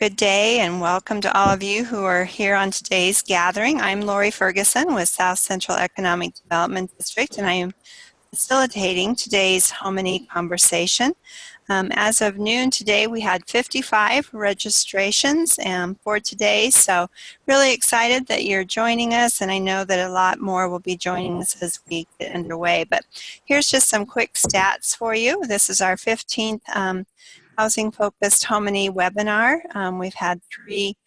good day, and welcome to all of you who are here on today's gathering. I'm Lori Ferguson with South Central Economic Development District, and I am facilitating today's HomeNE conversation. As of noon today, we had 55 registrations for today, so really excited that you're joining us, and I know that a lot more will be joining us as we get underway. But here's just some quick stats for you. This is our 15th housing-focused HomeNE webinar. We've had 3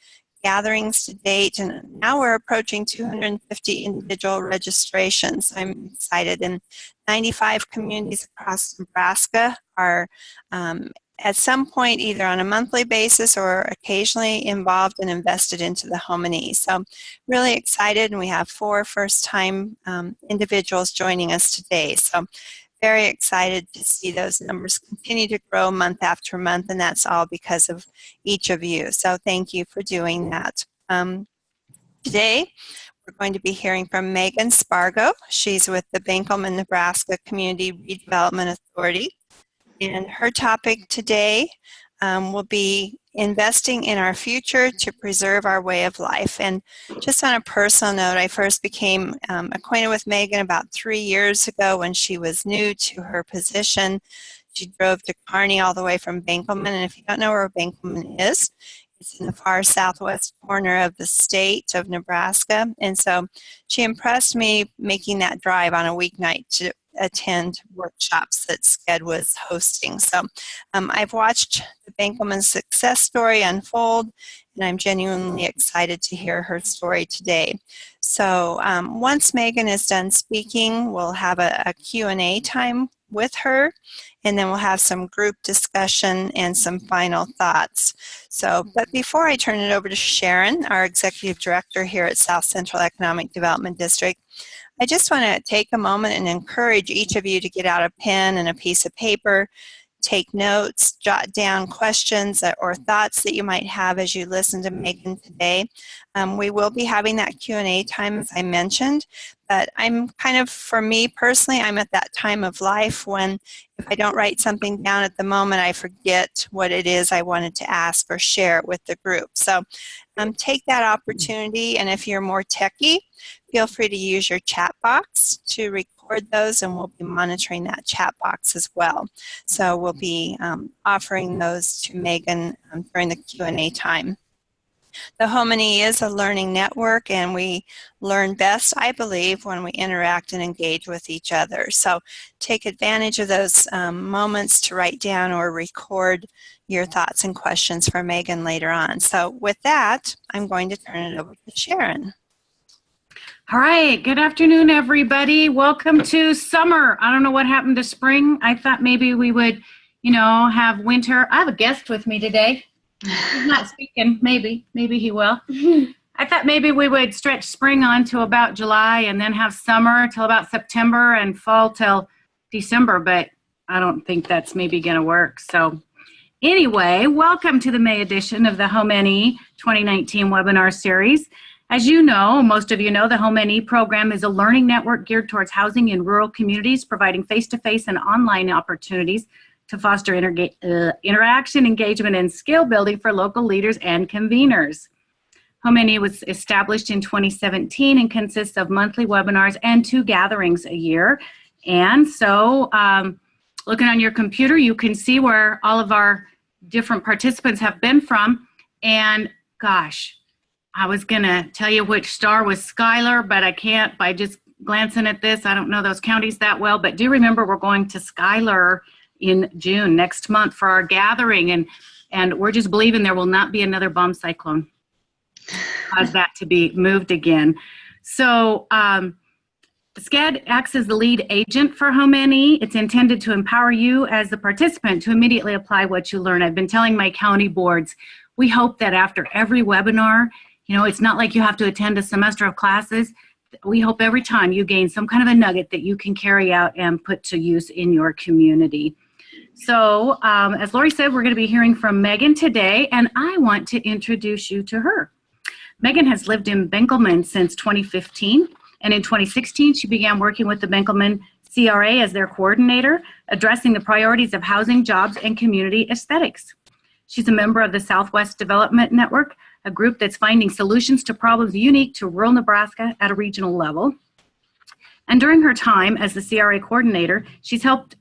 gatherings to date, and now we're approaching 250 individual registrations. I'm excited, and 95 communities across Nebraska are at some point either on a monthly basis or occasionally involved and invested into the HomeNE. So really excited, and we have 4 first-time individuals joining us today. So very excited to see those numbers continue to grow month after month, and that's all because of each of you. So thank you for doing that. Today, we're going to be hearing from Megan Spargo. She's with the Benkelman, Nebraska Community Redevelopment Authority. And her topic today will be investing in our future to preserve our way of life. And just on a personal note, I first became acquainted with Megan about 3 years ago when she was new to her position. She drove to Kearney all the way from Benkelman, and if you don't know where Benkelman is, it's in the far southwest corner of the state of Nebraska. And so she impressed me making that drive on a weeknight to attend workshops that SCED was hosting. So I've watched the Benkelman success story unfold, and I'm genuinely excited to hear her story today. So once Megan is done speaking, we'll have a Q&A time with her, and then we'll have some group discussion and some final thoughts. So, but before I turn it over to Sharon, our Executive Director here at South Central Economic Development District, I just want to take a moment and encourage each of you to get out a pen and a piece of paper, take notes, jot down questions or thoughts that you might have as you listen to Megan today. We will be having that Q&A time, as I mentioned, but I'm kind of, for me personally, I'm at that time of life when if I don't write something down at the moment, I forget what it is I wanted to ask or share with the group. So take that opportunity, and if you're more techie, feel free to use your chat box to record those, and we'll be monitoring that chat box as well. So we'll be offering those to Megan during the Q&A time. The HomeNE is a learning network, and we learn best, I believe, when we interact and engage with each other. So take advantage of those moments to write down or record your thoughts and questions for Megan later on. So with that, I'm going to turn it over to Sharon. All right, good afternoon, everybody. Welcome to summer. I don't know what happened to spring. I thought maybe we would, have winter. I have a guest with me today. He's not speaking. Maybe he will. I thought maybe we would stretch spring on to about July and then have summer till about September and fall till December, but I don't think that's maybe going to work. So anyway, welcome to the May edition of the HomeNE 2019 webinar series. As you know, most of you know, the HomeNE program is a learning network geared towards housing in rural communities, providing face-to-face and online opportunities to foster interaction, engagement, and skill building for local leaders and conveners. HomeNE was established in 2017 and consists of monthly webinars and 2 gatherings a year. And so looking on your computer, you can see where all of our different participants have been from. And gosh, I was going to tell you which star was Schuyler, but I can't by just glancing at this. I don't know those counties that well, but do remember we're going to Schuyler in June next month for our gathering, and we're just believing there will not be another bomb cyclone cause that to be moved again. So SCED acts as the lead agent for HomeNE. It's intended to empower you as the participant to immediately apply what you learn. I've been telling my county boards, we hope that after every webinar, it's not like you have to attend a semester of classes. We hope every time you gain some kind of a nugget that you can carry out and put to use in your community. So as Lori said, we're going to be hearing from Megan today, and I want to introduce you to her. Megan has lived in Benkelman since 2015, and in 2016 she began working with the Benkelman CRA as their coordinator, addressing the priorities of housing, jobs, and community aesthetics. She's a member of the Southwest Development Network, a group that's finding solutions to problems unique to rural Nebraska at a regional level. And during her time as the CRA coordinator, she's had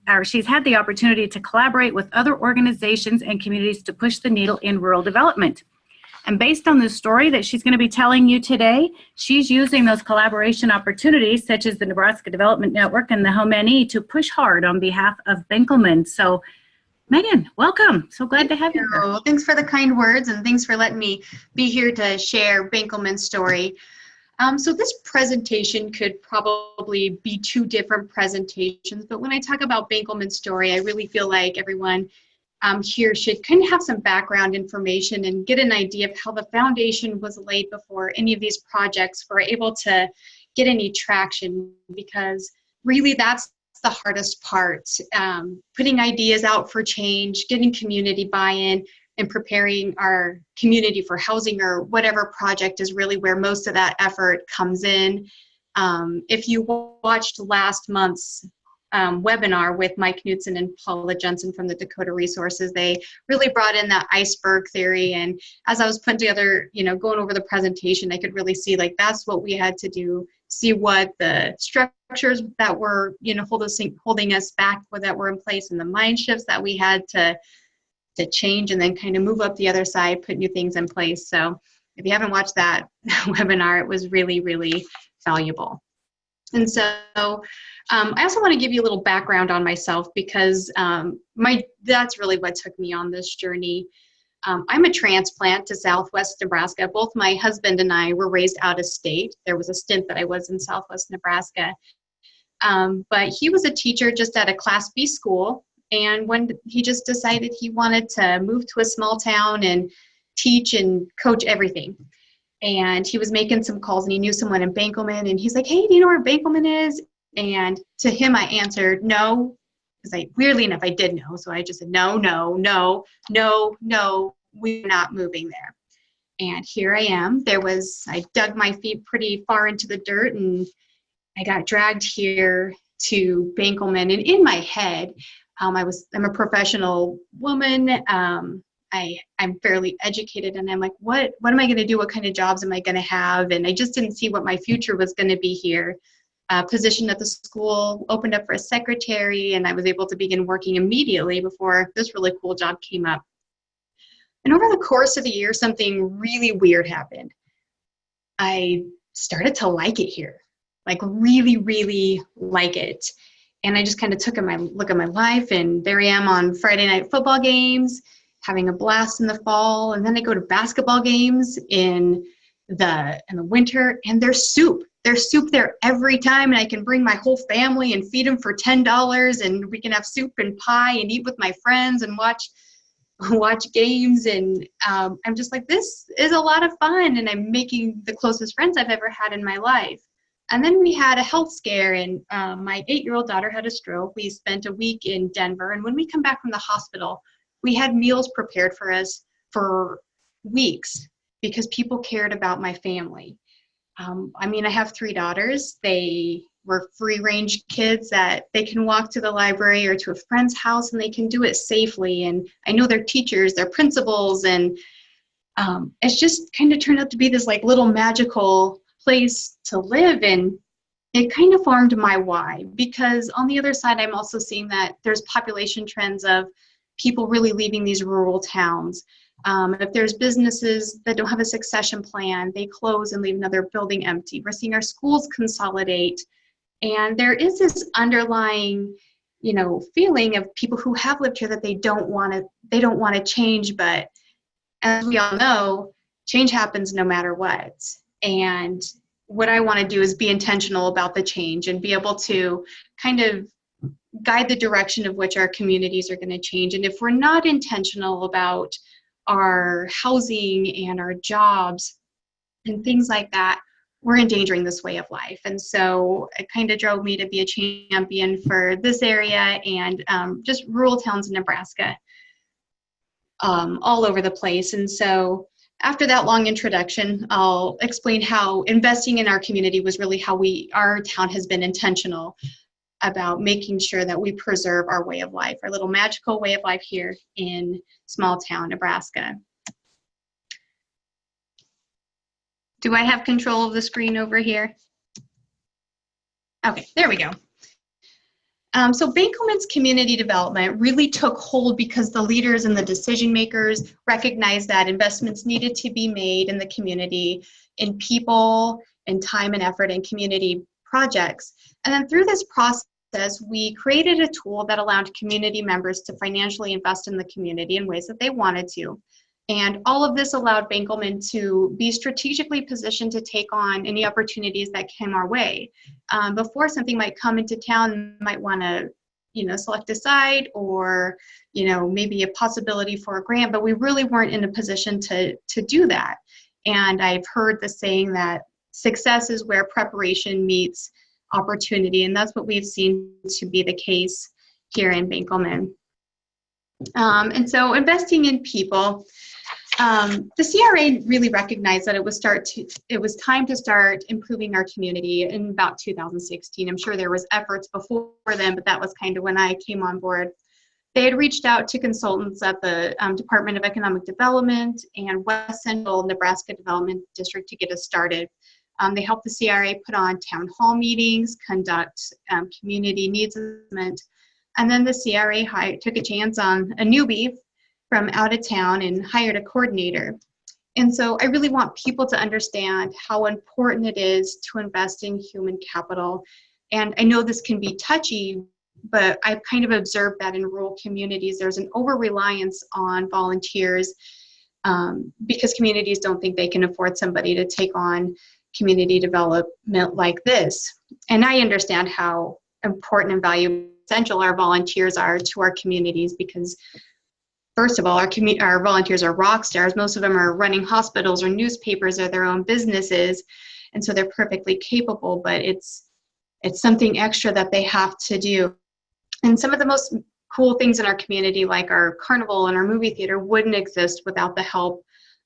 the opportunity to collaborate with other organizations and communities to push the needle in rural development. And based on the story that she's going to be telling you today, she's using those collaboration opportunities, such as the Nebraska Development Network and the HomeNE, to push hard on behalf of Benkelman. So, Megan, welcome. So glad to have you here. Thanks for the kind words, and thanks for letting me be here to share Benkelman's story. So this presentation could probably be two different presentations, but when I talk about Benkelman's story, I really feel like everyone here should kind of have some background information and get an idea of how the foundation was laid before any of these projects were able to get any traction, because really that's the hardest part. Putting ideas out for change, getting community buy-in, and preparing our community for housing or whatever project is really where most of that effort comes in. If you watched last month's webinar with Mike Knudsen and Paula Jensen from the Dakota Resources, they really brought in that iceberg theory. And as I was putting together, going over the presentation, I could really see like that's what we had to do, see what the structures that were, holding us back that were in place, and the mind shifts that we had to change, and then kind of move up the other side, put new things in place. So if you haven't watched that webinar, it was really, really valuable. And so I also want to give you a little background on myself, because that's really what took me on this journey. I'm a transplant to Southwest Nebraska. Both my husband and I were raised out of state. There was a stint that I was in Southwest Nebraska. But he was a teacher just at a Class B school. And when he just decided he wanted to move to a small town and teach and coach everything. And he was making some calls, and he knew someone in Benkelman, and he's like, hey, do you know where Benkelman is? And to him, I answered no, because weirdly enough, I did know. So I just said, no, we're not moving there. And here I am. I dug my feet pretty far into the dirt, and I got dragged here to Benkelman. And in my head, I'm a professional woman. I'm fairly educated, and I'm like, what am I going to do? What kind of jobs am I going to have? And I just didn't see what my future was going to be here. Position at the school opened up for a secretary, and I was able to begin working immediately before this really cool job came up. And over the course of the year, something really weird happened. I started to like it here, like really, really like it. And I just kind of took a look at my life, and there I am on Friday night football games, having a blast in the fall. And then I go to basketball games in the winter, and there's soup. There's soup there every time, and I can bring my whole family and feed them for $10, and we can have soup and pie and eat with my friends and watch games. And I'm just like, this is a lot of fun, and I'm making the closest friends I've ever had in my life. And then we had a health scare, and my 8-year-old daughter had a stroke. We spent a week in Denver, and when we come back from the hospital, we had meals prepared for us for weeks because people cared about my family. I have 3 daughters. They were free-range kids that they can walk to the library or to a friend's house, and they can do it safely. And I know their teachers, their principals, and it's just kind of turned out to be this like little magical place to live. And it kind of formed my why, because on the other side, I'm also seeing that there's population trends of people really leaving these rural towns. If there's businesses that don't have a succession plan, they close and leave another building empty. We're seeing our schools consolidate. And there is this underlying, feeling of people who have lived here that they don't want to change. But as we all know, change happens no matter what. And what I want to do is be intentional about the change and be able to kind of guide the direction of which our communities are going to change. And if we're not intentional about our housing and our jobs and things like that, we're endangering this way of life. And so it kind of drove me to be a champion for this area and just rural towns in Nebraska, all over the place. And so after that long introduction, I'll explain how investing in our community was really how our town has been intentional. about making sure that we preserve our way of life, our little magical way of life here in small town Nebraska. Do I have control of the screen over here? Okay, there we go. So Benkelman's community development really took hold because the leaders and the decision makers recognized that investments needed to be made in the community, in people, in time and effort, in community projects. And then through this process, we created a tool that allowed community members to financially invest in the community in ways that they wanted to. And all of this allowed Benkelman to be strategically positioned to take on any opportunities that came our way. Before something might come into town, might want to, select a site or, maybe a possibility for a grant, but we really weren't in a position to do that. And I've heard the saying that success is where preparation meets opportunity, and that's what we've seen to be the case here in Benkelman. And so investing in people, the CRA really recognized that it was time to start improving our community in about 2016. I'm sure there was efforts before then, but that was kind of when I came on board. They had reached out to consultants at the Department of Economic Development and West Central Nebraska Development District to get us started. They helped the CRA put on town hall meetings, conduct community needs assessment, and then the CRA took a chance on a newbie from out of town and hired a coordinator. And so I really want people to understand how important it is to invest in human capital. And I know this can be touchy, but I've kind of observed that in rural communities, there's an over-reliance on volunteers because communities don't think they can afford somebody to take on community development like this. And I understand how important and valuable, essential our volunteers are to our communities because first of all, our volunteers are rock stars. Most of them are running hospitals or newspapers or their own businesses, and so they're perfectly capable, but it's something extra that they have to do. And some of the most cool things in our community, like our carnival and our movie theater, wouldn't exist without the help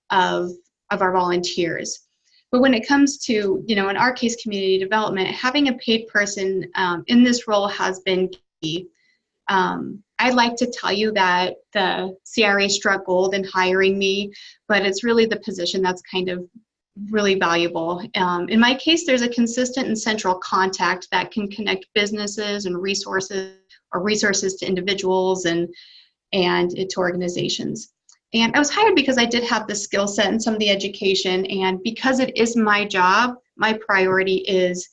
of our volunteers. But when it comes to, in our case, community development, having a paid person in this role has been key. I'd like to tell you that the CRA struck gold in hiring me, but it's really the position that's kind of really valuable. In my case, there's a consistent and central contact that can connect businesses and resources to individuals and to organizations. And I was hired because I did have the skill set and some of the education, and because it is my job, my priority is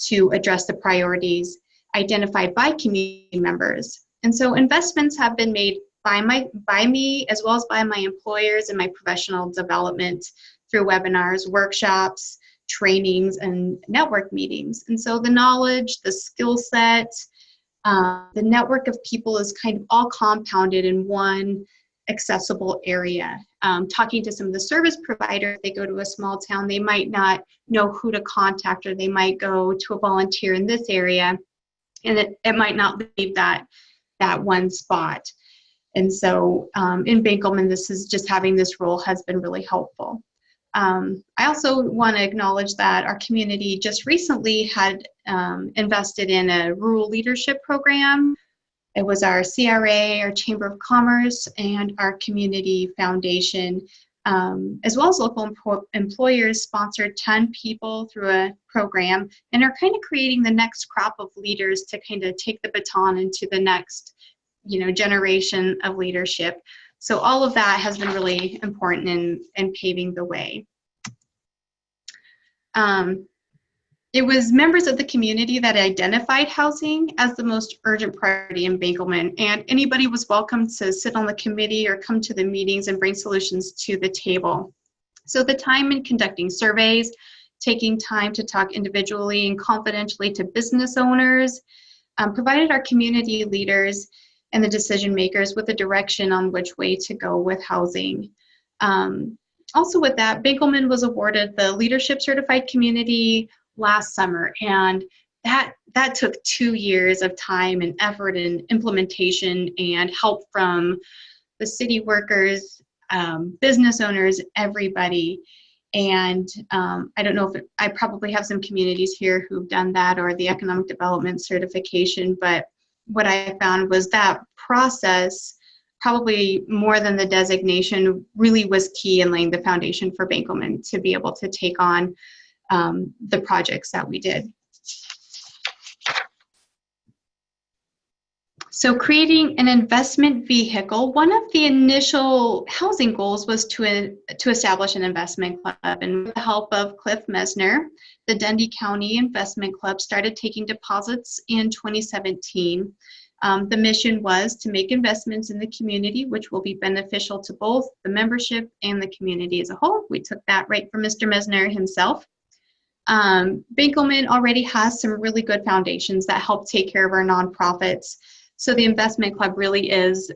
to address the priorities identified by community members. And so investments have been made by me as well as by my employers in my professional development through webinars, workshops, trainings, and network meetings. And so the knowledge, the skill set, the network of people is kind of all compounded in one accessible area. Talking to some of the service providers, they go to a small town, they might not know who to contact, or they might go to a volunteer in this area, and it might not leave that one spot. And so in Benkelman, this is just having this role has been really helpful. I also want to acknowledge that our community just recently had invested in a rural leadership program. It was our CRA, our Chamber of Commerce, and our community foundation, as well as local employers sponsored 10 people through a program and are kind of creating the next crop of leaders to kind of take the baton into the next, generation of leadership. So all of that has been really important in paving the way. It was members of the community that identified housing as the most urgent priority in Benkelman, and anybody was welcome to sit on the committee or come to the meetings and bring solutions to the table. So the time in conducting surveys, taking time to talk individually and confidentially to business owners, provided our community leaders and the decision makers with a direction on which way to go with housing. Also with that, Benkelman was awarded the Leadership Certified Community last summer, and that took 2 years of time and effort and implementation and help from the city workers, business owners, everybody. And I don't know if I probably have some communities here who've done that or the economic development certification, but what I found was that process, probably more than the designation, really was key in laying the foundation for Benkelman to be able to take on the projects that we did. So creating an investment vehicle, one of the initial housing goals was to establish an investment club. And with the help of Cliff Mesner, the Dundee County Investment Club started taking deposits in 2017. The mission was to make investments in the community, which will be beneficial to both the membership and the community as a whole. We took that right from Mr. Mesner himself. Benkelman already has some really good foundations that help take care of our nonprofits. So the investment club really is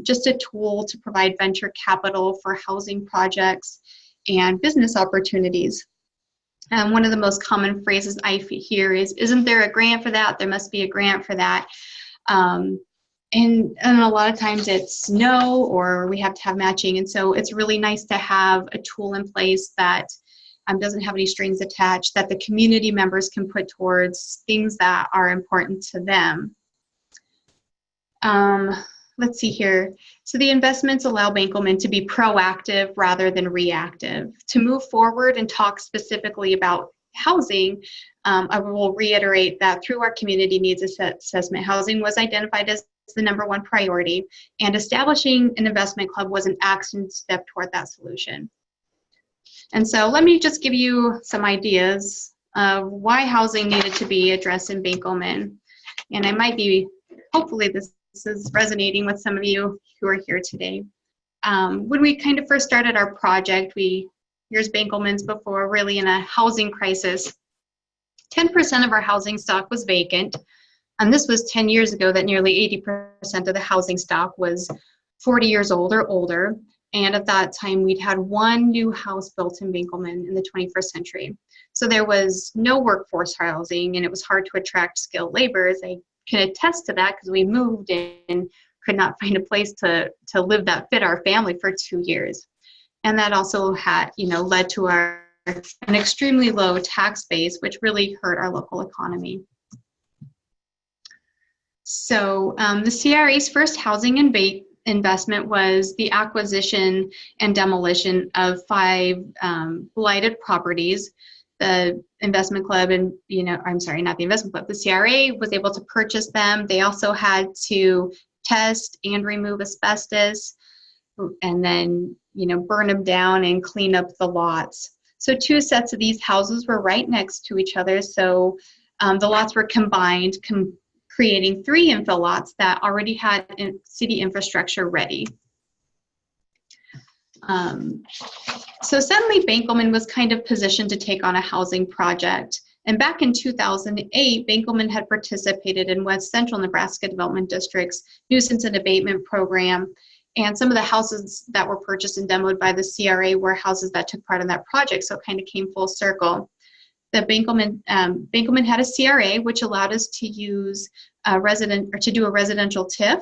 just a tool to provide venture capital for housing projects and business opportunities. One of the most common phrases I hear is, "Isn't there a grant for that? There must be a grant for that." And a lot of times it's no, or we have to have matching. And so it's really nice to have a tool in place that doesn't have any strings attached, that the community members can put towards things that are important to them. Let's see here. So the investments allow Benkelman to be proactive rather than reactive. To move forward and talk specifically about housing, I will reiterate that through our community needs assessment, housing was identified as the #1 priority, and establishing an investment club was an action step toward that solution. And so let me just give you some ideas of why housing needed to be addressed in Benkelman. And I might be, hopefully this is resonating with some of you who are here today. When we kind of first started our project, here's Benkelman's before, really in a housing crisis. 10% of our housing stock was vacant. And this was 10 years ago that nearly 80% of the housing stock was 40 years old or older. And at that time, we'd had one new house built in Benkelman in the 21st century. So there was no workforce housing, and it was hard to attract skilled laborers. I can attest to that because we moved and could not find a place to live that fit our family for 2 years. And that also had, led to an extremely low tax base, which really hurt our local economy. So the CRA's first housing investment was the acquisition and demolition of 5 blighted properties. The investment club and, I'm sorry, not the investment club, the CRA was able to purchase them. They also had to test and remove asbestos and then, burn them down and clean up the lots. So 2 sets of these houses were right next to each other. So the lots were combined, creating 3 infill lots that already had city infrastructure ready. So suddenly Benkelman was kind of positioned to take on a housing project. And back in 2008, Benkelman had participated in West Central Nebraska Development District's nuisance and abatement program. And some of the houses that were purchased and demoed by the CRA were houses that took part in that project. So it kind of came full circle. The Benkelman had a CRA, which allowed us to use to do a residential TIF.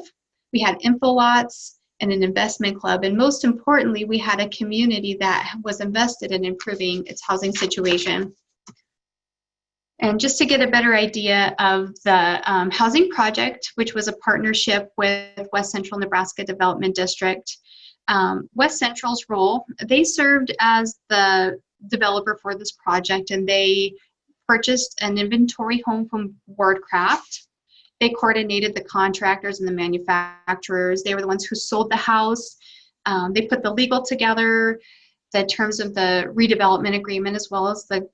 We had info lots and an investment club, and most importantly, we had a community that was invested in improving its housing situation. And just to get a better idea of the housing project, which was a partnership with West Central Nebraska Development District, West Central's role, they served as the developer for this project, and they purchased an inventory home from Wardcraft. They coordinated the contractors and the manufacturers. They were the ones who sold the house. They put the legal together, the terms of the redevelopment agreement, as well as the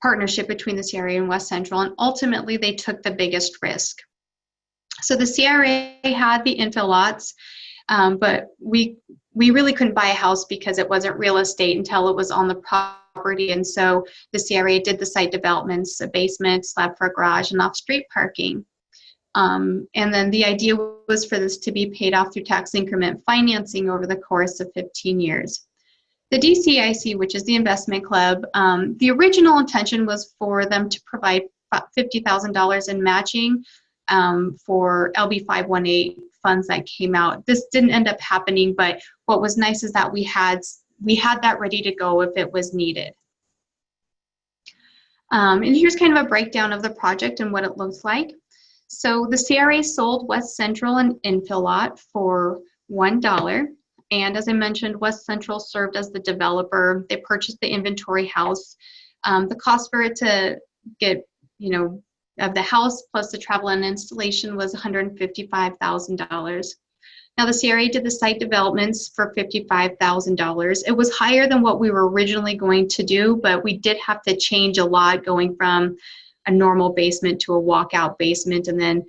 partnership between the CRA and West Central, and ultimately they took the biggest risk. So the CRA had the infill lots, but we really couldn't buy a house because it wasn't real estate until it was on the property, and so the CRA did the site developments, a basement, slab for a garage, and off-street parking. And then the idea was for this to be paid off through tax increment financing over the course of 15 years. The DCIC, which is the investment club, the original intention was for them to provide $50,000 in matching for LB 518 funds that came out. This didn't end up happening, but what was nice is that we had we had that ready to go if it was needed. And here's kind of a breakdown of the project and what it looks like. So the CRA sold West Central an infill lot for $1. And as I mentioned, West Central served as the developer. They purchased the inventory house. The cost for it to get, of the house plus the travel and installation was $155,000. Now the CRA did the site developments for $55,000. It was higher than what we were originally going to do, but we did have to change a lot going from a normal basement to a walkout basement, and then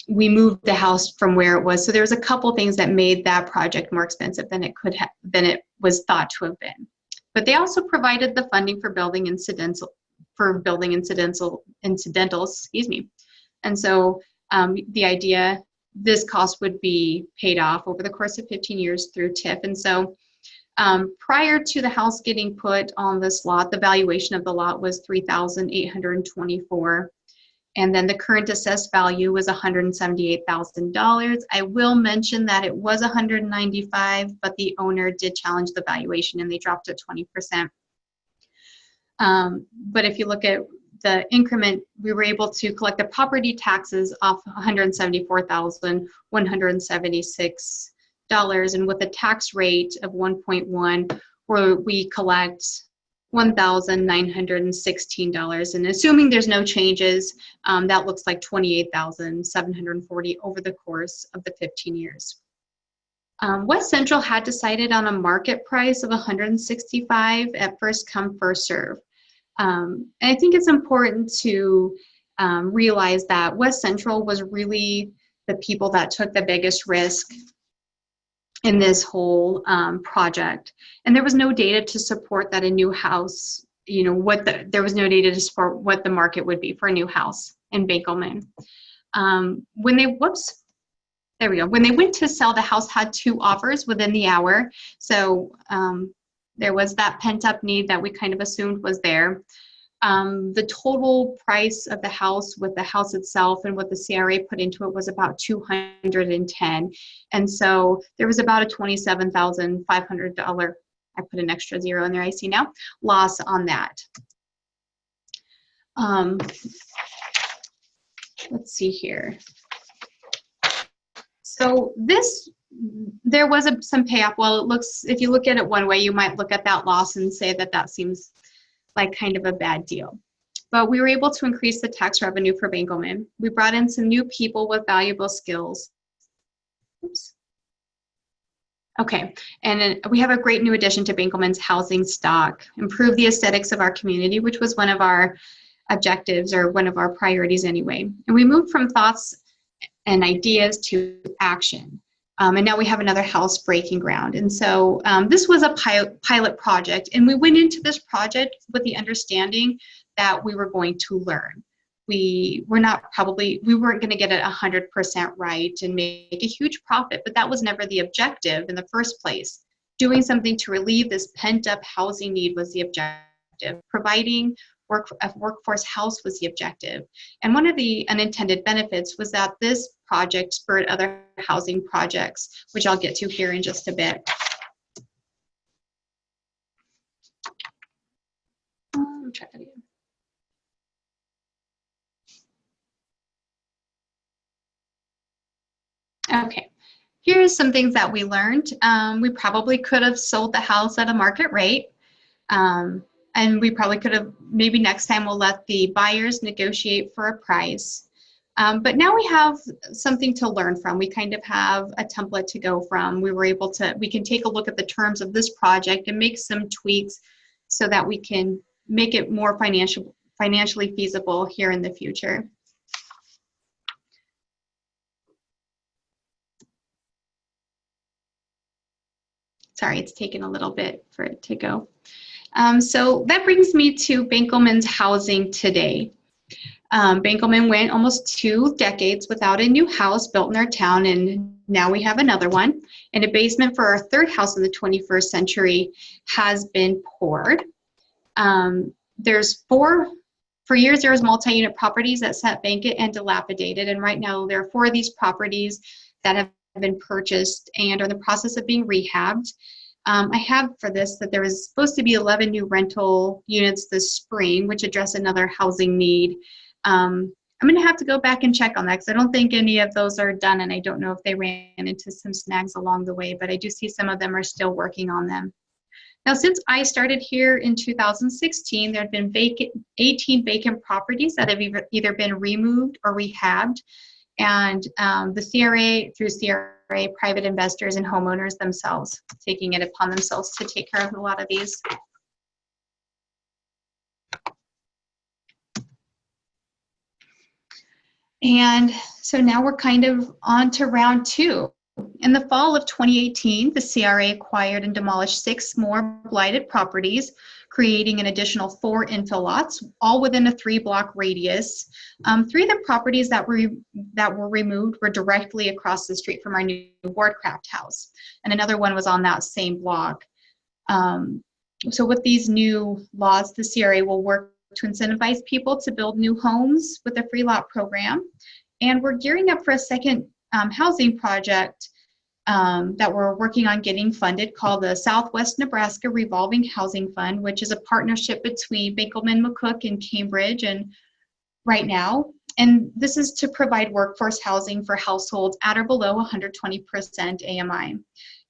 we moved the house from where it was. So there was a couple things that made that project more expensive than it could have, than it was thought to have been. But they also provided the funding for building incidentals, excuse me. And so the idea, this cost would be paid off over the course of 15 years through TIF. And so prior to the house getting put on this lot, the valuation of the lot was $3,824. And then the current assessed value was $178,000. I will mention that it was $195,000, but the owner did challenge the valuation and they dropped it 20%. But if you look at the increment, we were able to collect the property taxes off $174,176, and with a tax rate of 1.1, where we collect $1,916. And assuming there's no changes, that looks like $28,740 over the course of the 15 years. West Central had decided on a market price of $165 at first come, first serve. And I think it's important to realize that West Central was really the people that took the biggest risk in this whole project. And there was no data to support that a new house, there was no data to support what the market would be for a new house in Benkelman. When they went to sell, the house had 2 offers within the hour. So there was that pent-up need that we kind of assumed was there. The total price of the house with the house itself and what the CRA put into it was about $210. And so there was about a $27,500, I put an extra zero in there, I see now, loss on that. Let's see here. So there was some payoff. Well, it looks, if you look at it one way, you might look at that loss and say that that seems like kind of a bad deal. But we were able to increase the tax revenue for Benkelman. We brought in some new people with valuable skills. Oops. Okay, and then we have a great new addition to Benkelman's housing stock, improve the aesthetics of our community, which was one of our objectives or one of our priorities anyway. And we moved from thoughts and ideas to action. And now we have another house breaking ground. And so this was a pilot project, and we went into this project with the understanding that we were going to learn. We weren't going to get it 100% right and make a huge profit, but that was never the objective in the first place. Doing something to relieve this pent-up housing need was the objective. Providing a workforce house was the objective. And one of the unintended benefits was that this project spurred other housing projects, which I'll get to here in just a bit. Try that again. Okay, here's some things that we learned. We probably could have sold the house at a market rate. And we probably could have, maybe next time we'll let the buyers negotiate for a price. But now we have something to learn from. We kind of have a template to go from. We can take a look at the terms of this project and make some tweaks so that we can make it more financially feasible here in the future. Sorry, it's taken a little bit for it to go. So that brings me to Benkelman's housing today. Benkelman went almost 2 decades without a new house built in our town, and now we have another one. And a basement for our 3rd house in the 21st century has been poured. For years there was multi-unit properties that sat vacant and dilapidated, and right now there are 4 of these properties that have been purchased and are in the process of being rehabbed. I have for this that there was supposed to be 11 new rental units this spring, which address another housing need. I'm going to have to go back and check on that because I don't think any of those are done, and I don't know if they ran into some snags along the way, but I do see some of them are still working on them. Now, since I started here in 2016, there have been 18 vacant properties that have either been removed or rehabbed, and the CRA, through CRA, private investors and homeowners themselves, taking it upon themselves to take care of a lot of these. And so now we're kind of on to round two. In the fall of 2018, the CRA acquired and demolished 6 more blighted properties, creating an additional 4 infill lots, all within a 3-block radius. 3 of the properties that were removed were directly across the street from our new Wardcraft house, and another one was on that same block. So with these new laws, the CRA will work to incentivize people to build new homes with a free lot program. And we're gearing up for a second housing project that we're working on getting funded, called the Southwest Nebraska Revolving Housing Fund, which is a partnership between Benkelman, McCook, and Cambridge and right now. And this is to provide workforce housing for households at or below 120% AMI.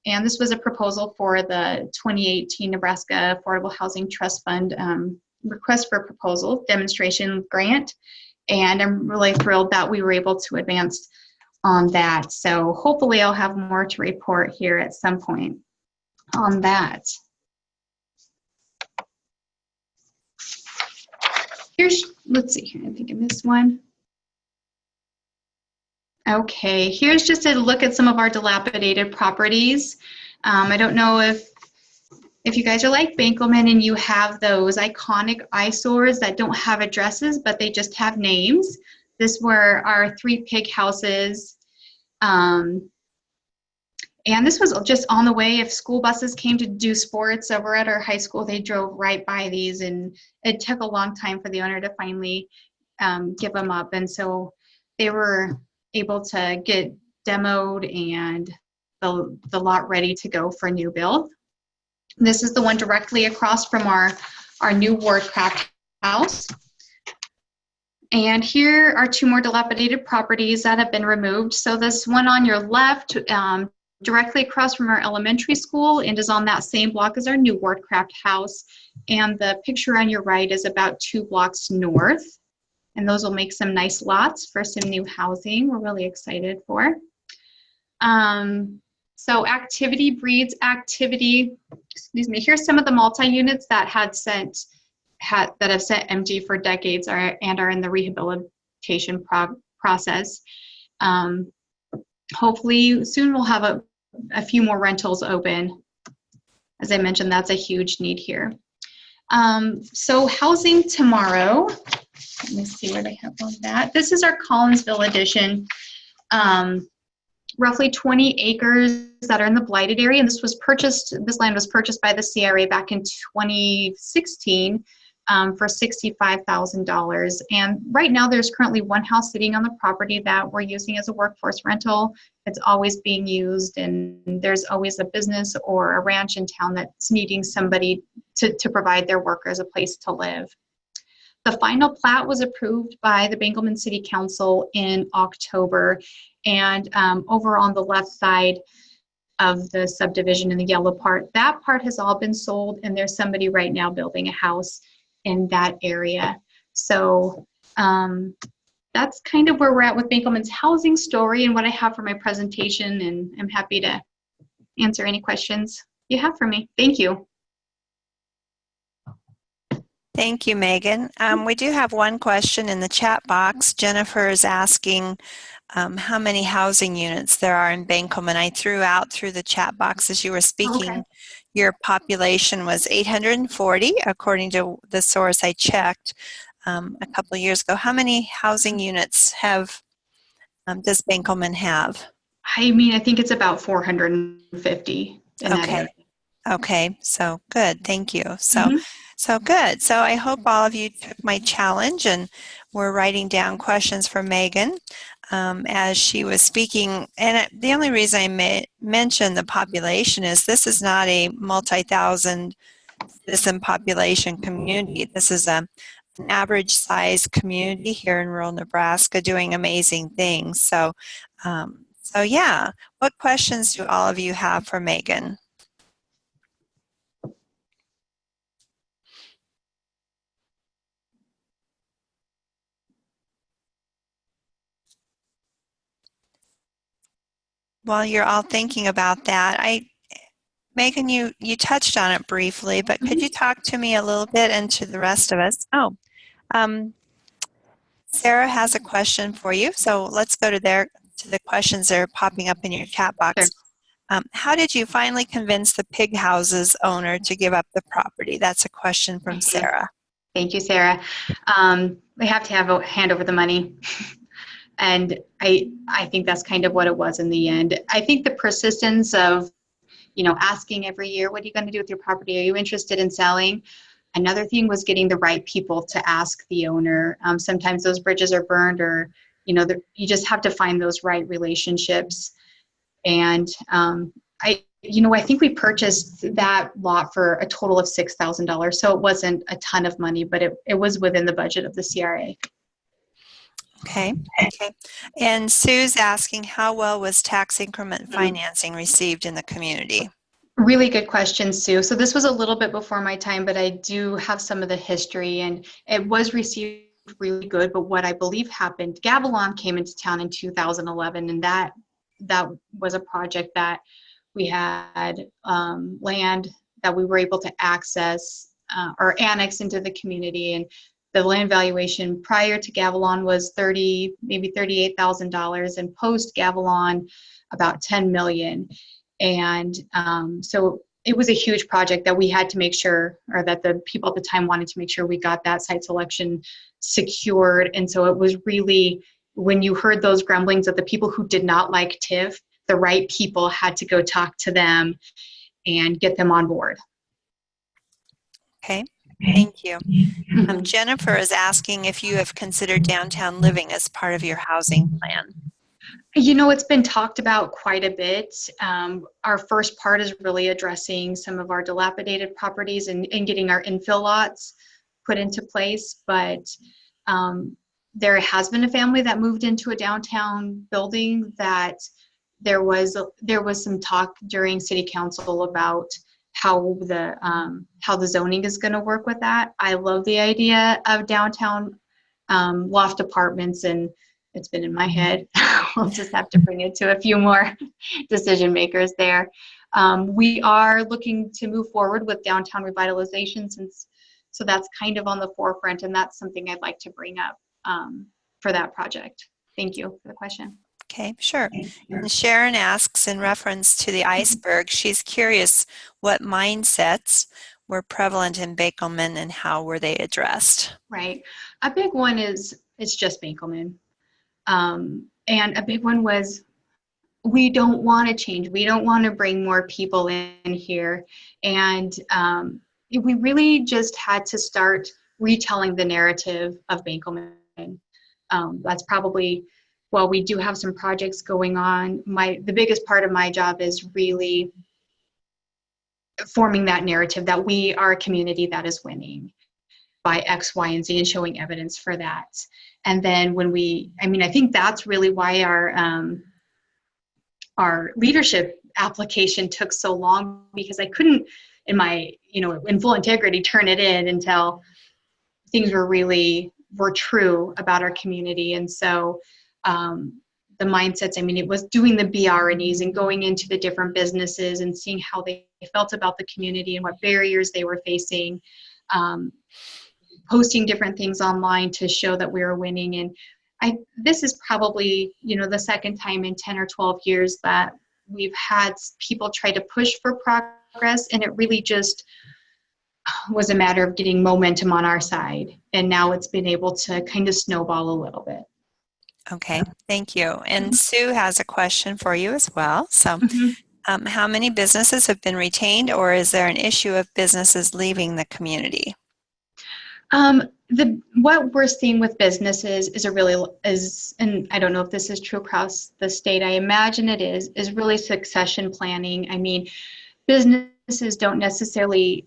And this was a proposal for the 2018 Nebraska Affordable Housing Trust Fund request for proposal demonstration grant. And I'm really thrilled that we were able to advance on that. So hopefully I'll have more to report here at some point on that. Let's see here, I think I missed one. Okay, here's just a look at some of our dilapidated properties. I don't know if you guys are like Benkelman and you have those iconic eyesores that don't have addresses, but they just have names. This were our 3 pig houses. And this was just on the way. If school buses came to do sports over at our high school, they drove right by these, and it took a long time for the owner to finally give them up. And so they were able to get demoed and the lot ready to go for new build. This is the one directly across from our new Wardcraft house. And here are 2 more dilapidated properties that have been removed. So this one on your left, directly across from our elementary school, and is on that same block as our new Wardcraft house. And the picture on your right is about 2 blocks north. And those will make some nice lots for some new housing we're really excited for. So activity breeds activity. Excuse me. Here's some of the multi-units that have sat empty for decades and are in the rehabilitation process. Hopefully soon we'll have a few more rentals open. As I mentioned, that's a huge need here. So housing tomorrow. Let me see what I have on that. This is our Collinsville edition. Roughly 20 acres that are in the blighted area, and this land was purchased by the CRA back in 2016 for $65,000. And right now there's currently 1 house sitting on the property that we're using as a workforce rental. It's always being used, and there's always a business or a ranch in town that's needing somebody to provide their workers a place to live. The final plat was approved by the Benkelman City Council in October, and over on the left side of the subdivision in the yellow part, that part has all been sold, and there's somebody right now building a house in that area. So that's kind of where we're at with Benkelman's housing story and what I have for my presentation, and I'm happy to answer any questions you have for me. Thank you. Thank you, Megan. We do have one question in the chat box. Jennifer is asking how many housing units there are in Benkelman. I threw out through the chat box as you were speaking. Okay. Your population was 840, according to the source I checked a couple of years ago. How many housing units does Benkelman have? I mean, I think it's about 450 in that area. Okay, so good, thank you. So good. So I hope all of you took my challenge and were writing down questions for Megan. as she was speaking. And the only reason I mentioned the population is this is not a multi-thousand citizen population community. This is an average size community here in rural Nebraska doing amazing things. So, so yeah, what questions do all of you have for Megan? While you're all thinking about that, Megan, you touched on it briefly, but could you talk to me a little bit and to the rest of us? Oh, Sarah has a question for you. So let's go to the questions that are popping up in your chat box. Sure. How did you finally convince the pig house's owner to give up the property? That's a question from Sarah. Thank you, Sarah. We have to have a hand over the money. And I think that's kind of what it was in the end. I think the persistence of, asking every year, what are you going to do with your property? Are you interested in selling? Another thing was getting the right people to ask the owner. Sometimes those bridges are burned, or, you just have to find those right relationships. And I think we purchased that lot for a total of $6,000. So it wasn't a ton of money, but it was within the budget of the CRA. Okay. And Sue's asking, how well was tax increment financing received in the community? Really good question, Sue. So this was a little bit before my time, but I do have some of the history, and it was received really good. But what I believe happened, Gavilon came into town in 2011, and that was a project that we had land that we were able to access or annex into the community. And the land valuation prior to Gavilon was maybe $38,000, and post Gavilon about $10 million. And so it was a huge project that we had to make sure, or that the people at the time wanted to make sure we got that site selection secured. And so it was really, when you heard those grumblings of the people who did not like TIF, the right people had to go talk to them and get them on board. Okay, thank you. Jennifer is asking if you have considered downtown living as part of your housing plan. It's been talked about quite a bit. Our first part is really addressing some of our dilapidated properties and getting our infill lots put into place. But there has been a family that moved into a downtown building that there was some talk during city council about how the zoning is going to work with that. I love the idea of downtown loft apartments, and it's been in my head. We'll just have to bring it to a few more decision makers there. We are looking to move forward with downtown revitalization, so that's kind of on the forefront, and that's something I'd like to bring up for that project. Thank you for the question. Okay, sure. And Sharon asks, in reference to the iceberg, she's curious what mindsets were prevalent in Benkelman and how were they addressed? Right. A big one is it's just Benkelman. And a big one was, we don't want to change. We don't want to bring more people in here. And we really just had to start retelling the narrative of Benkelman. That's probably, while we do have some projects going on, the biggest part of my job is really forming that narrative that we are a community that is winning by X, Y, and Z, and showing evidence for that. And then I think that's really why our leadership application took so long, because I couldn't, in full integrity, turn it in until things were true about our community. And so the mindsets, it was doing the BR&Es and going into the different businesses and seeing how they felt about the community and what barriers they were facing, posting different things online to show that we were winning. And this is probably, the second time in 10 or 12 years that we've had people try to push for progress, and it really just was a matter of getting momentum on our side. And now it's been able to kind of snowball a little bit. Okay, thank you. And Sue has a question for you as well. So how many businesses have been retained, or is there an issue of businesses leaving the community? what we're seeing with businesses is, and I don't know if this is true across the state, I imagine it is really succession planning. I mean, businesses don't necessarily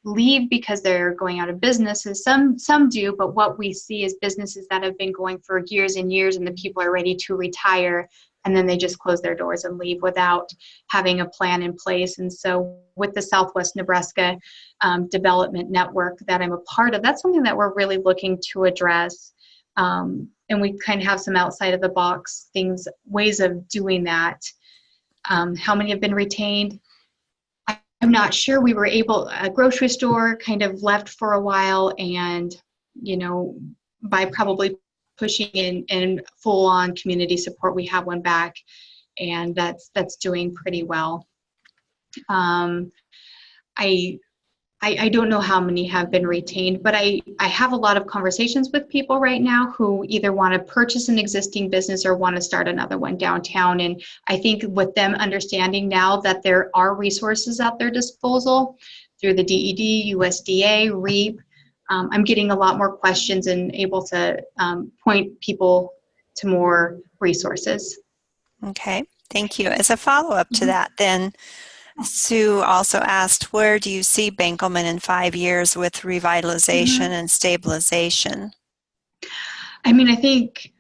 leave because they're going out of businesses. Some do, but what we see is businesses that have been going for years and years, and the people are ready to retire, and then they just close their doors and leave without having a plan in place. And so with the Southwest Nebraska Development Network that I'm a part of, that's something that we're really looking to address. And we kind of have some outside of the box things, ways of doing that. How many have been retained? I'm not sure. We were able, a grocery store kind of left for a while, and, you know, by probably pushing in full on community support, we have one back, and that's doing pretty well. I don't know how many have been retained, but I have a lot of conversations with people right now who either want to purchase an existing business or want to start another one downtown. And I think with them understanding now that there are resources at their disposal through the DED, USDA, REAP, I'm getting a lot more questions and able to point people to more resources. Okay, thank you. As a follow-up to that, then, Sue also asked, where do you see Benkelman in 5 years with revitalization and stabilization? I mean, I think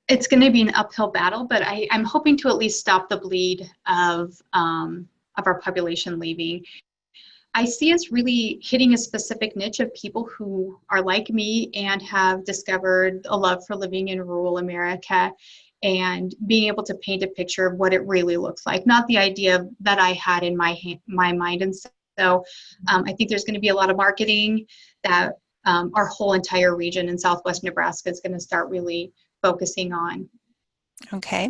it's going to be an uphill battle, but I'm hoping to at least stop the bleed of our population leaving. I see us really hitting a specific niche of people who are like me and have discovered a love for living in rural America, and being able to paint a picture of what it really looks like, not the idea that I had in my mind. And so I think there's going to be a lot of marketing that our whole entire region in Southwest Nebraska is going to start really focusing on. Okay.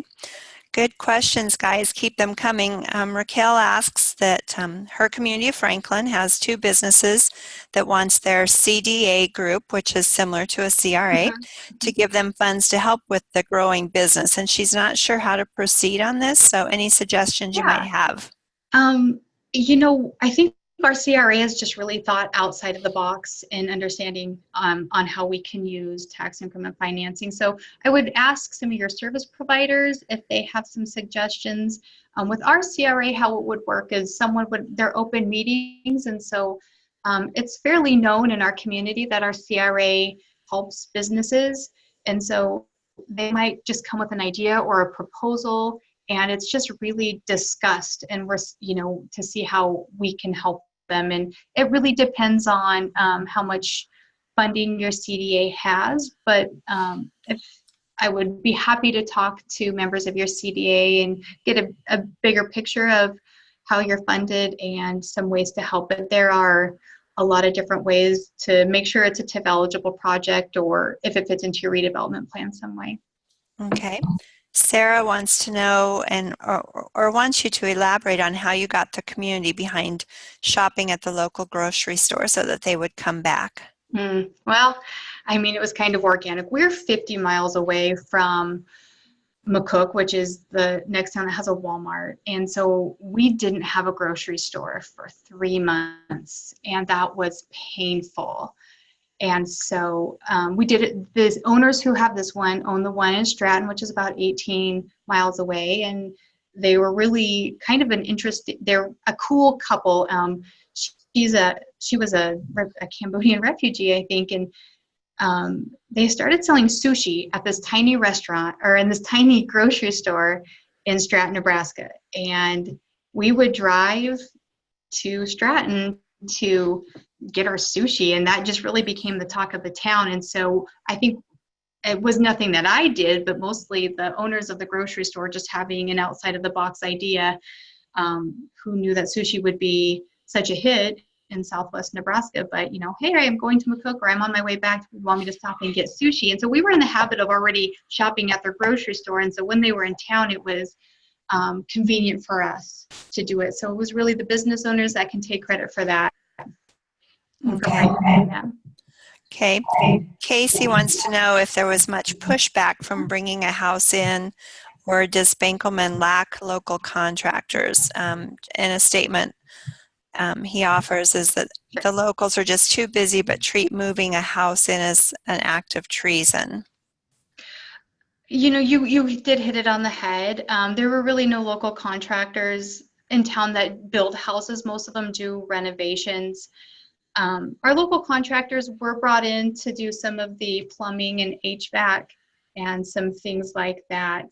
Good questions, guys. Keep them coming. Raquel asks that her community of Franklin has 2 businesses that wants their CDA group, which is similar to a CRA, to give them funds to help with the growing business. And she's not sure how to proceed on this, so any suggestions you might have? You know, I think our CRA has just really thought outside of the box in understanding on how we can use tax increment financing. So I would ask some of your service providers if they have some suggestions. With our CRA, how it would work is they're open meetings, and so it's fairly known in our community that our CRA helps businesses, and so they might just come with an idea or a proposal, and it's just really discussed, and we're, you know, to see how we can help them. And it really depends on how much funding your CDA has, but if I would be happy to talk to members of your CDA and get a bigger picture of how you're funded and some ways to help it. There are a lot of different ways to make sure it's a TIF eligible project, or if it fits into your redevelopment plan some way. Okay. Sarah wants to know or wants you to elaborate on how you got the community behind shopping at the local grocery store so that they would come back. Well, I mean, it was kind of organic. We're 50 miles away from McCook, which is the next town that has a Walmart. And so we didn't have a grocery store for 3 months, and that was painful. And so we did it. The owners who have this one own the one in Stratton, which is about 18 miles away. And they were really kind of they're a cool couple. She was a Cambodian refugee, I think. And they started selling sushi at this tiny restaurant, or in this tiny grocery store in Stratton, Nebraska. And we would drive to Stratton to get our sushi, and that just really became the talk of the town. And so I think it was nothing that I did, but mostly the owners of the grocery store just having an outside of the box idea, who knew that sushi would be such a hit in Southwest Nebraska. But, you know, hey, I'm going to McCook, or I'm on my way back, you want me to stop and get sushi? And so we were in the habit of already shopping at their grocery store, and so when they were in town, it was convenient for us to do it. So it was really the business owners that can take credit for that. Okay. Okay. Casey wants to know if there was much pushback from bringing a house in, or does Benkelman lack local contractors? In a statement he offers is that the locals are just too busy but treat moving a house in as an act of treason. You know, you did hit it on the head. There were really no local contractors in town that build houses. Most of them do renovations. Our local contractors were brought in to do some of the plumbing and HVAC and some things like that.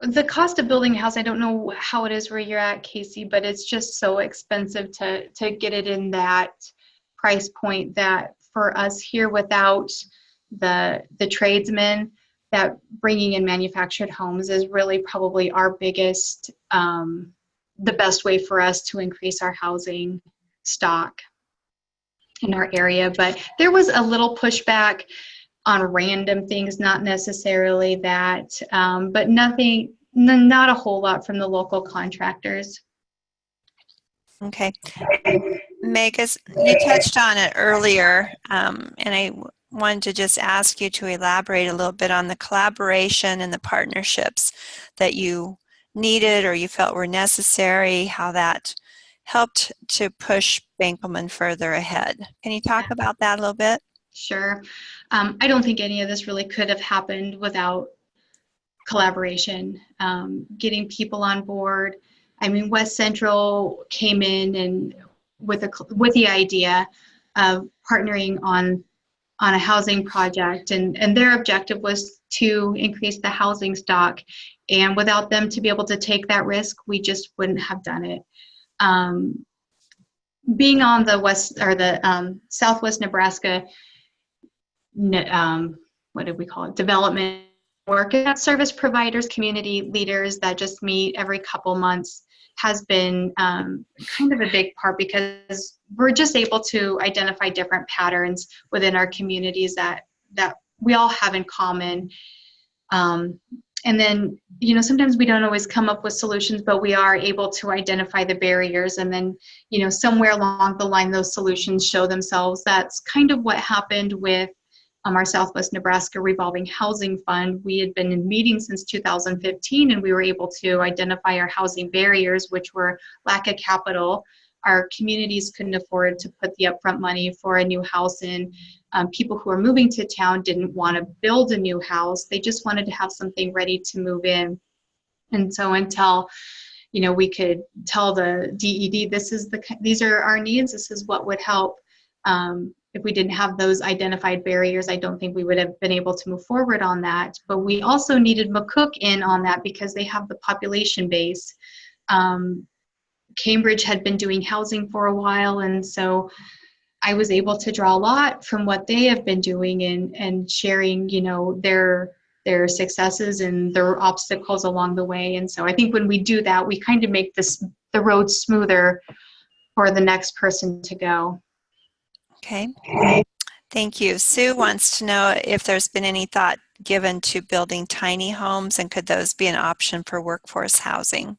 The cost of building a house, I don't know how it is where you're at, Casey, but it's just so expensive to get it in that price point that for us here without the tradesmen, that bringing in manufactured homes is really probably our biggest, the best way for us to increase our housing stock in our area. But there was a little pushback on random things, not necessarily that, but nothing, not a whole lot from the local contractors. Okay. Megas, you touched on it earlier, and I wanted to just ask you to elaborate a little bit on the collaboration and the partnerships that you needed or you felt were necessary, how that helped to push Benkelman further ahead. Can you talk about that a little bit? Sure. I don't think any of this really could have happened without collaboration, getting people on board. I mean, West Central came in and with the idea of partnering on a housing project, and their objective was to increase the housing stock. And without them to be able to take that risk, we just wouldn't have done it. Being on the west or the Southwest Nebraska, what did we call it? Development work. And that service providers, community leaders that just meet every couple months has been kind of a big part, because we're just able to identify different patterns within our communities that we all have in common. And then, you know, sometimes we don't always come up with solutions, but we are able to identify the barriers. And then, you know, somewhere along the line, those solutions show themselves. That's kind of what happened with our Southwest Nebraska Revolving Housing Fund. We had been in meetings since 2015, and we were able to identify our housing barriers, which were lack of capital. Our communities couldn't afford to put the upfront money for a new house in. People who are moving to town didn't want to build a new house. They just wanted to have something ready to move in. And so until, you know, we could tell the DED, these are our needs, this is what would help. If we didn't have those identified barriers, I don't think we would have been able to move forward on that. But we also needed McCook in on that because they have the population base. Cambridge had been doing housing for a while, and so I was able to draw a lot from what they have been doing and sharing, you know, their successes and their obstacles along the way. And so I think when we do that, we kind of make the road smoother for the next person to go. Okay. Thank you. Sue wants to know if there's been any thought given to building tiny homes, and could those be an option for workforce housing?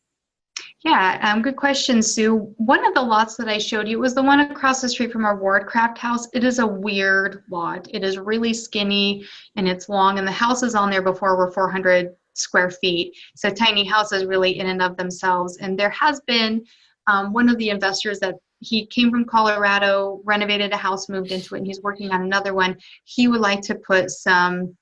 Yeah, good question, Sue. One of the lots that I showed you was the one across the street from our Wardcraft house. It is a weird lot. It is really skinny and it's long, and the houses on there before were 400 square feet. So tiny houses really in and of themselves. And there has been one of the investors that he came from Colorado, renovated a house, moved into it, and he's working on another one. He would like to put some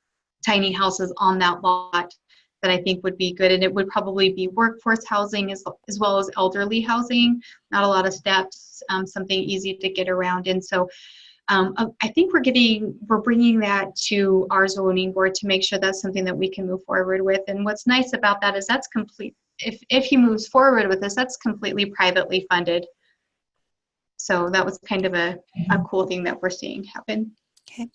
tiny houses on that lot that I think would be good, and it would probably be workforce housing as well as elderly housing. Not a lot of steps, something easy to get around. And so I think we're bringing that to our zoning board to make sure that's something that we can move forward with. And what's nice about that is that's complete. If he moves forward with this, that's completely privately funded. So that was kind of a cool thing that we're seeing happen. Okay.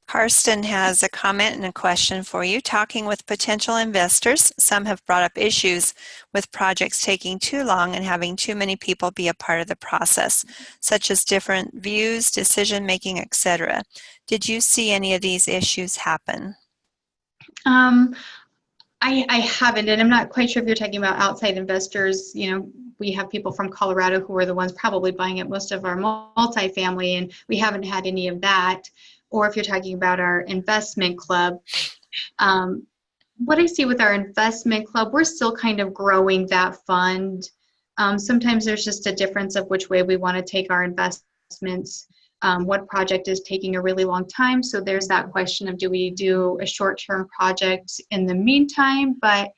Karsten has a comment and a question for you. Talking with potential investors, some have brought up issues with projects taking too long and having too many people be a part of the process, such as different views, decision-making, etc. Did you see any of these issues happen? I haven't, and I'm not quite sure if you're talking about outside investors. You know, we have people from Colorado who are the ones probably buying up most of our multifamily, and we haven't had any of that. Or if you're talking about our investment club, what I see with our investment club, we're still kind of growing that fund. Sometimes there's just a difference of which way we want to take our investments. What project is taking a really long time? So there's that question of, do we do a short-term project in the meantime? But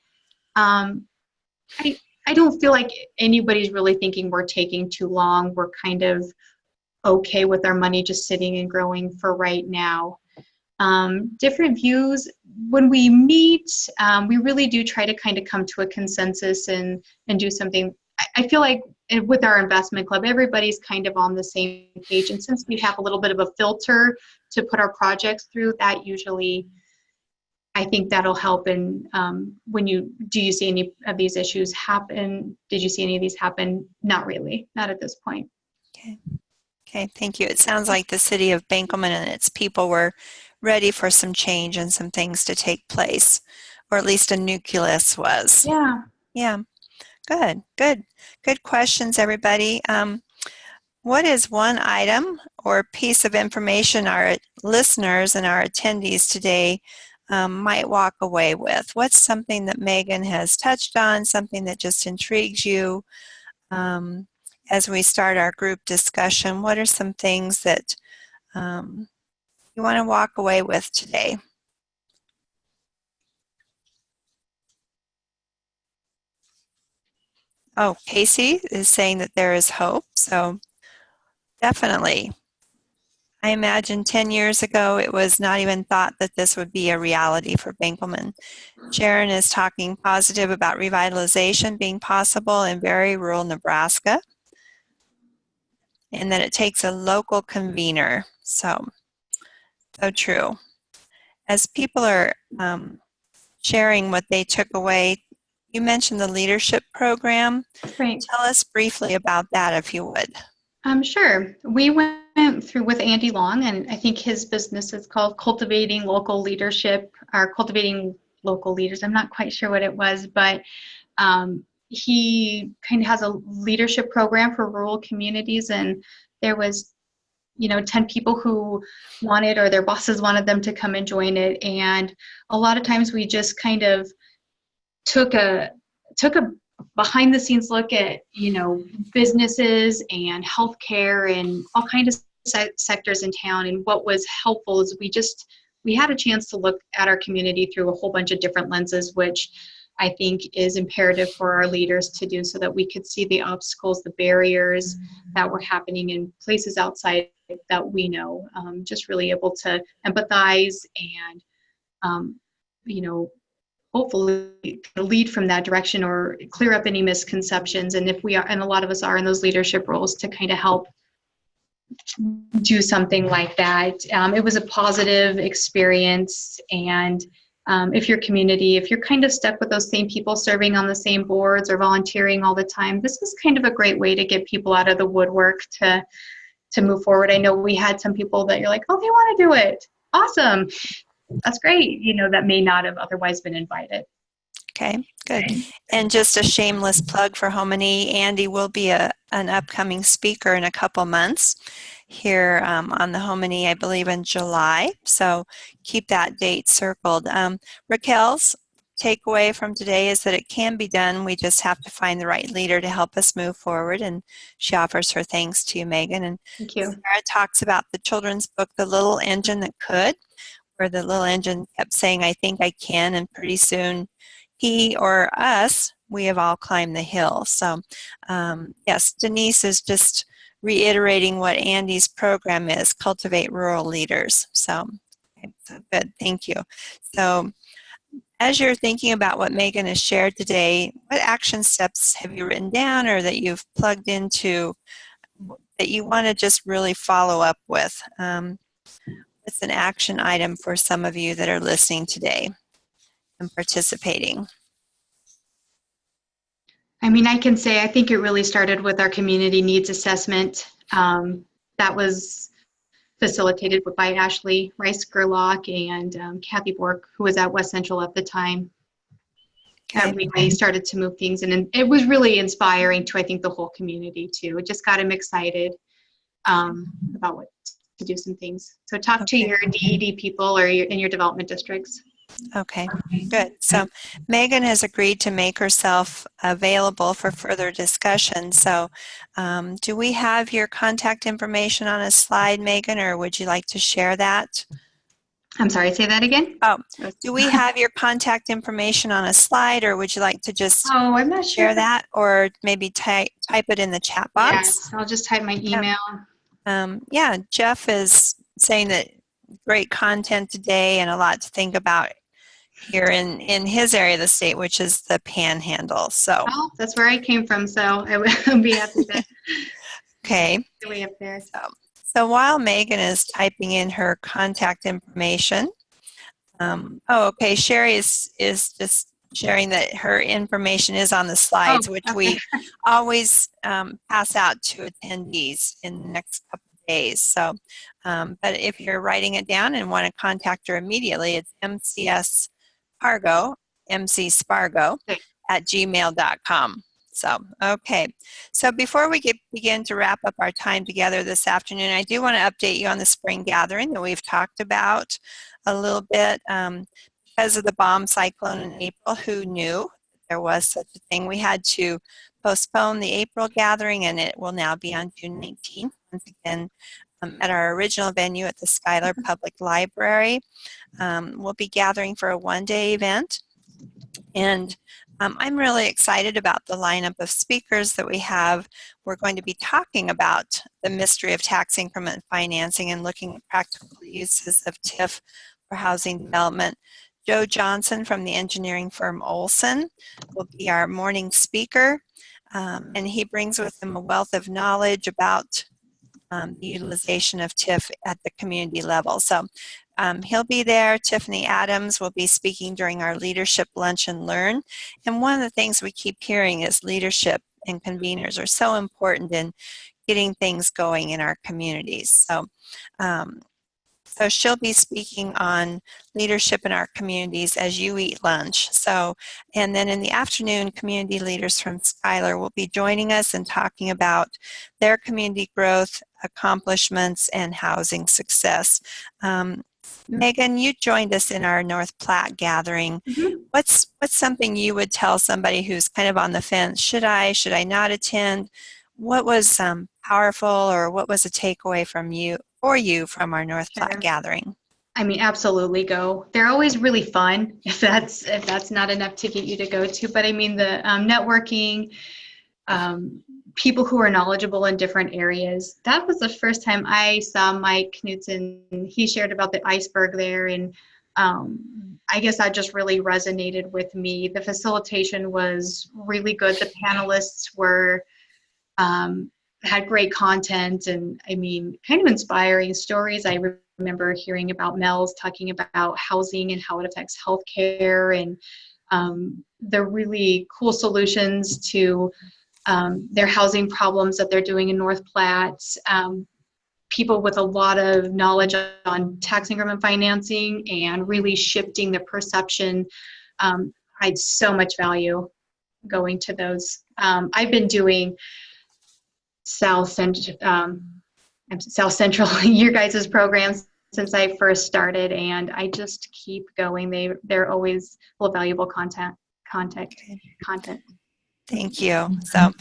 I don't feel like anybody's really thinking we're taking too long. We're kind of okay with our money just sitting and growing for right now. Different views. When we meet, we really do try to kind of come to a consensus and do something. I feel like with our investment club, everybody's kind of on the same page. And since we have a little bit of a filter to put our projects through, that usually, I think that'll help. And do you see any of these issues happen? Did you see any of these happen? Not really, not at this point. Okay, thank you. It sounds like the city of Benkelman and its people were ready for some change and some things to take place, or at least a nucleus was. Yeah. Good questions, everybody. What is one item or piece of information our listeners and our attendees today might walk away with? What's something that Megan has touched on, something that just intrigues you? As we start our group discussion, what are some things that you want to walk away with today? Oh, Casey is saying that there is hope, so definitely. I imagine 10 years ago it was not even thought that this would be a reality for Benkelman. Sharon is talking positive about revitalization being possible in very rural Nebraska, and that it takes a local convener. So true. As people are sharing what they took away, you mentioned the leadership program. Right. Tell us briefly about that, if you would. Sure. We went through with Andy Long, and I think his business is called Cultivating Local Leadership, or Cultivating Local Leaders. I'm not quite sure what it was, but he kind of has a leadership program for rural communities, and there was 10 people who wanted, or their bosses wanted them to come and join it. And a lot of times we just kind of took a behind the scenes look at, businesses and healthcare and all kinds of sectors in town. And what was helpful is we had a chance to look at our community through a whole bunch of different lenses, which I think is imperative for our leaders to do, so that we could see the obstacles, the barriers that were happening in places outside that we know. Just really able to empathize and, hopefully lead from that direction or clear up any misconceptions. And if we are, and a lot of us are in those leadership roles, to kind of help do something like that. It was a positive experience. And if you're kind of stuck with those same people serving on the same boards or volunteering all the time, this is kind of a great way to get people out of the woodwork to move forward. I know we had some people that you're like, oh, they want to do it. Awesome. That's great. That may not have otherwise been invited. Okay, good. And just a shameless plug for HomeNE. Andy will be an upcoming speaker in a couple months here on the HomeNE, I believe in July. So keep that date circled. Raquel's takeaway from today is that it can be done. We just have to find the right leader to help us move forward. And she offers her thanks to you, Megan. And thank you. Sarah talks about the children's book, The Little Engine That Could, where the little engine kept saying, I think I can, and pretty soon he or us, we have all climbed the hill. So yes, Denise is just reiterating what Andy's program is, Cultivate Rural Leaders. So good, thank you. So as you're thinking about what Megan has shared today, what action steps have you written down or that you've plugged into that you want to just really follow up with? It's an action item for some of you that are listening today and participating. I can say I think it really started with our community needs assessment. That was facilitated by Ashley Rice-Gerlach and Kathy Bork, who was at West Central at the time. That really started to move things, and it was really inspiring to, I think, the whole community too. It just got them excited about what to do some things. So talk to your DED people or in your development districts. Okay, good. So Megan has agreed to make herself available for further discussion. So do we have your contact information on a slide, Megan, or would you like to share that? I'm sorry, say that again? Oh, do we have your contact information on a slide, or would you like to just Oh, I'm not sure. share that, or maybe type it in the chat box? Yes, I'll just type my email. Yeah, Jeff is saying that great content today and a lot to think about here in his area of the state, which is the Panhandle. So, oh, that's where I came from, so I would be happy to okay. go way up there. So while Megan is typing in her contact information, okay, Sherry is just sharing that her information is on the slides, which we always pass out to attendees in the next couple of days. So, but if you're writing it down and want to contact her immediately, it's mcspargo@gmail.com. So, okay. So before we begin to wrap up our time together this afternoon, I do want to update you on the spring gathering that we've talked about a little bit. Because of the bomb cyclone in April, who knew there was such a thing? We had to postpone the April gathering, and it will now be on June 19th, once again, at our original venue at the Schuyler Public Library. We'll be gathering for a one-day event, and I'm really excited about the lineup of speakers that we have. We're going to be talking about the mystery of tax increment financing and looking at practical uses of TIF for housing development. Joe Johnson from the engineering firm Olson will be our morning speaker, and he brings with him a wealth of knowledge about the utilization of TIF at the community level. So he'll be there. Tiffany Adams will be speaking during our leadership lunch and learn. And one of the things we keep hearing is leadership and conveners are so important in getting things going in our communities. So, so she'll be speaking on leadership in our communities as you eat lunch. So, and then in the afternoon, community leaders from Schuyler will be joining us and talking about their community growth, accomplishments, and housing success. Megan, you joined us in our North Platte gathering. Mm-hmm. What's something you would tell somebody who's kind of on the fence? Should I not attend? What was powerful, or what was a takeaway from you from our North Platte gathering? I mean, absolutely go. They're always really fun if that's not enough to get you to go to. But I mean, the networking, people who are knowledgeable in different areas. That was the first time I saw Mike Knudsen. He shared about the iceberg there, and I guess that just really resonated with me. The facilitation was really good. The panelists were had great content, and I mean, kind of inspiring stories. I remember hearing about Mel's talking about housing and how it affects healthcare, and the really cool solutions to their housing problems that they're doing in North Platte. People with a lot of knowledge on tax increment financing and really shifting the perception. I had so much value going to those. I've been doing South Central, your guys' programs since I first started, and I just keep going. They're always full of valuable content. Thank you. So,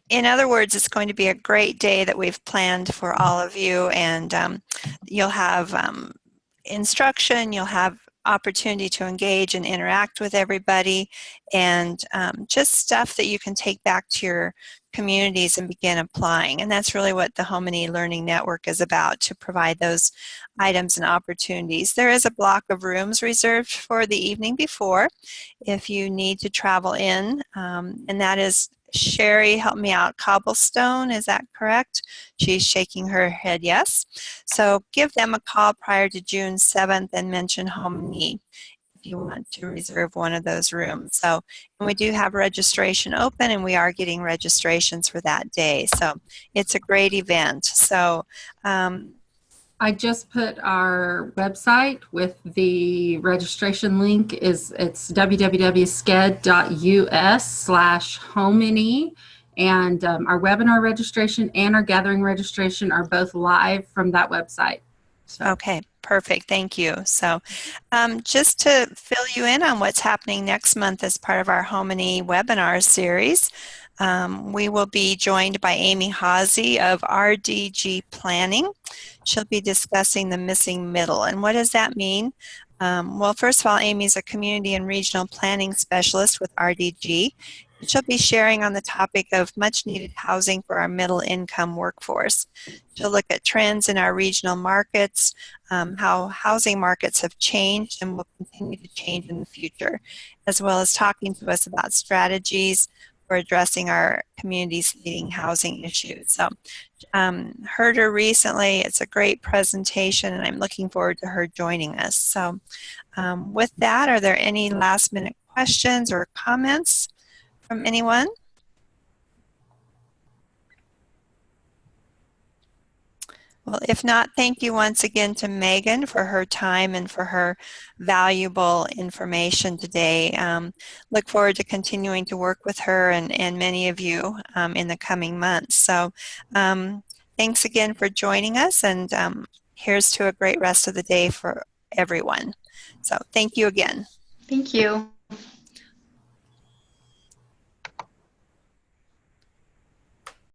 in other words, it's going to be a great day that we've planned for all of you, and you'll have instruction, you'll have opportunity to engage and interact with everybody, and just stuff that you can take back to your communities and begin applying. And that's really what the HomeNE Learning Network is about, to provide those items and opportunities. There is a block of rooms reserved for the evening before if you need to travel in, and that is, Sherry, help me out, Cobblestone, is that correct? She's shaking her head yes. So give them a call prior to June 7th and mention HomeNE if you want to reserve one of those rooms. So, and we do have registration open, and we are getting registrations for that day. So it's a great event. So I just put our website with the registration link. It's www.sked.us/HomeNE, and our webinar registration and our gathering registration are both live from that website. So. Okay, Perfect. Thank you. So just to fill you in on what's happening next month as part of our HomeNE Webinar series, we will be joined by Amy Hawsey of RDG Planning. She'll be discussing the missing middle. And what does that mean? Well, first of all, Amy's a community and regional planning specialist with RDG. She'll be sharing on the topic of much needed housing for our middle income workforce. She'll look at trends in our regional markets, how housing markets have changed and will continue to change in the future, as well as talking to us about strategies for addressing our community's leading housing issues. So heard her recently. It's a great presentation, and I'm looking forward to her joining us. So with that, are there any last minute questions or comments from anyone? Well, if not, thank you once again to Megan for her time and for her valuable information today. Look forward to continuing to work with her and many of you in the coming months. So thanks again for joining us, and here's to a great rest of the day for everyone. So thank you again. Thank you.